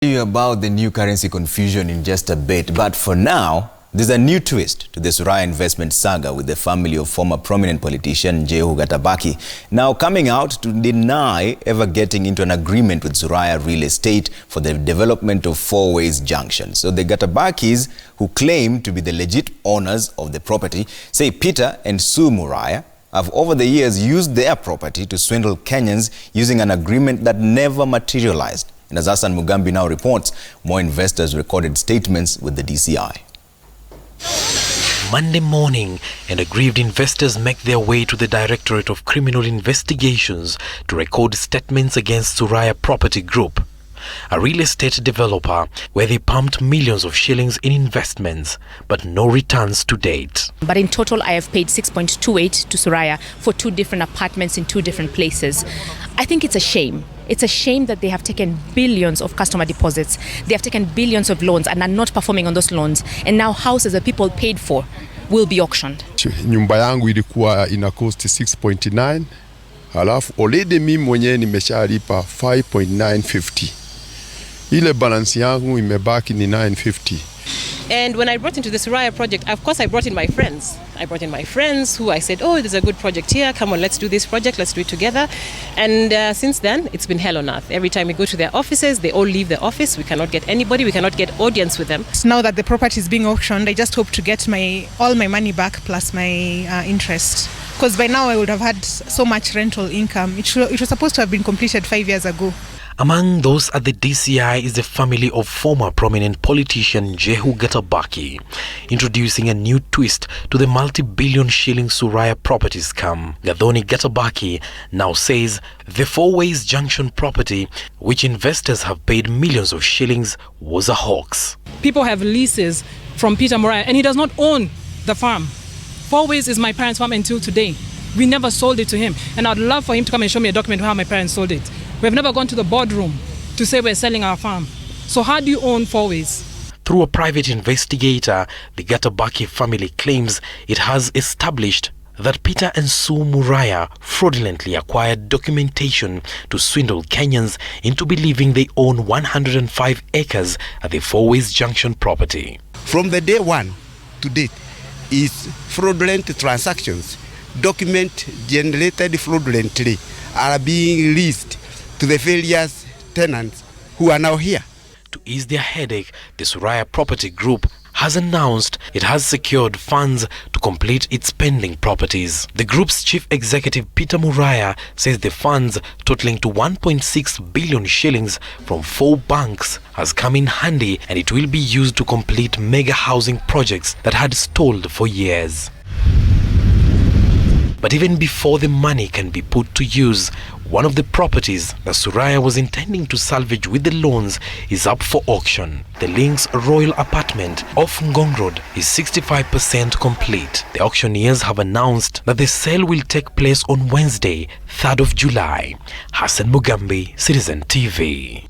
You about the new currency confusion in just a bit, but for now, there's a new twist to the Suraya investment saga with the family of former prominent politician Njehu Gatabaki now coming out to deny ever getting into an agreement with Suraya Real Estate for the development of four-ways junction. So the Gatabakis, who claim to be the legit owners of the property, say Peter and Sue Muraya have over the years used their property to swindle Kenyans using an agreement that never materialized. And as Hassan Mugambi now reports, more investors recorded statements with the DCI. Monday morning, and aggrieved investors make their way to the Directorate of Criminal Investigations to record statements against Suraya Property Group, a real estate developer where they pumped millions of shillings in investments, but no returns to date. But in total, I have paid 6.28 to Suraya for 2 different apartments in 2 different places. I think it's a shame. It's a shame that they have taken billions of customer deposits. They have taken billions of loans and are not performing on those loans. And now houses that people paid for will be auctioned. Nyumba yangu ilikuwa ina cost 6.9. Halafu already mimi mwenyewe nimeshalipa 5.950. Ile balance yangu imebaki ni 950. And when I brought into the Suraya project, of course I brought in my friends. I brought in my friends who I said, oh, there's a good project here. Come on, let's do this project. Let's do it together. And since then, it's been hell on earth. Every time we go to their offices, they all leave the office. We cannot get anybody. We cannot get audience with them. So now that the property is being auctioned, I just hope to get all my money back plus my interest. Because by now I would have had so much rental income. It was supposed to have been completed 5 years ago. Among those at the DCI is the family of former prominent politician Njehu Gatabaki, introducing a new twist to the multi-billion shilling Suraya property scam. Gadhoni Gatabaki now says the four-ways junction property, which investors have paid millions of shillings, was a hoax. People have leases from Peter Muraya, and he does not own the farm. Four-ways is my parents' farm until today. We never sold it to him, and I'd love for him to come and show me a document how my parents sold it. We've never gone to the boardroom to say we're selling our farm. So how do you own four-ways? Through a private investigator, the Gatabaki family claims it has established that Peter and Sue Muraya fraudulently acquired documentation to swindle Kenyans into believing they own 105 acres at the four-ways junction property. From the day one to date is fraudulent transactions. Document generated fraudulently are being released to the various tenants who are now here. To ease their headache, the Suraya Property Group has announced it has secured funds to complete its pending properties. The group's chief executive Peter Muraya says the funds totaling to 1.6 billion shillings from 4 banks has come in handy, and it will be used to complete mega housing projects that had stalled for years. But even before the money can be put to use, one of the properties that Suraya was intending to salvage with the loans is up for auction. The Links Royal Apartment off Ngong Road is 65% complete. The auctioneers have announced that the sale will take place on Wednesday, 3rd of July. Hassan Mugambi, Citizen TV.